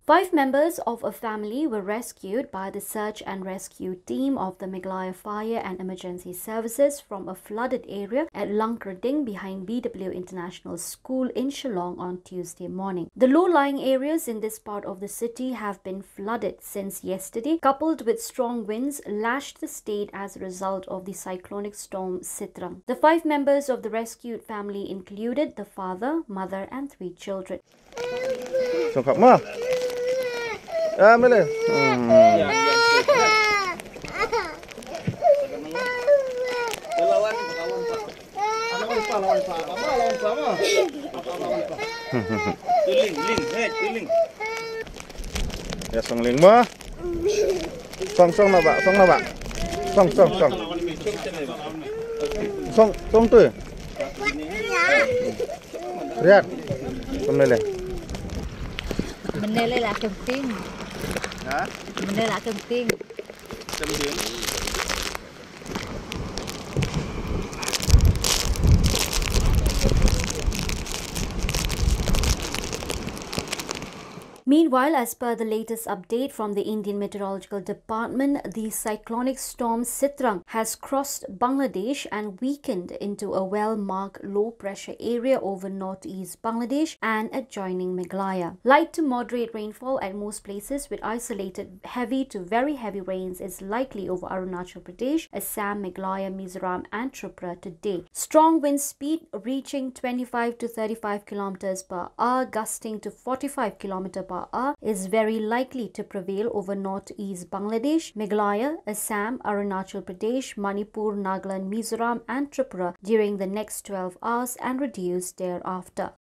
5 members of a family were rescued by the search and rescue team of the Meghalaya Fire and Emergency Services from a flooded area at Langkyrding behind BDW International School in Shillong on Tuesday morning. The low-lying areas in this part of the city have been flooded since yesterday, coupled with strong winds lashed the state as a result of the cyclonic storm Sitrang. The 5 members of the rescued family included the father, mother and 3 children. Boleh. Ya song ling mo. Song na ba? Song. Song tu. Lihat. Menele là cầm tiên. Hả? Menele là cầm tiên. Cầm tiên. Meanwhile, as per the latest update from the Indian Meteorological Department, the cyclonic storm Sitrang has crossed Bangladesh and weakened into a well-marked low-pressure area over northeast Bangladesh and adjoining Meghalaya. Light to moderate rainfall at most places with isolated heavy to very heavy rains is likely over Arunachal Pradesh, Assam, Meghalaya, Mizoram and Tripura today. Strong wind speed reaching 25 to 35 km per hour, gusting to 45 km per hour is very likely to prevail over northeast Bangladesh, Meghalaya, Assam, Arunachal Pradesh, Manipur, Nagaland, Mizoram and Tripura during the next 12 hours and reduce thereafter.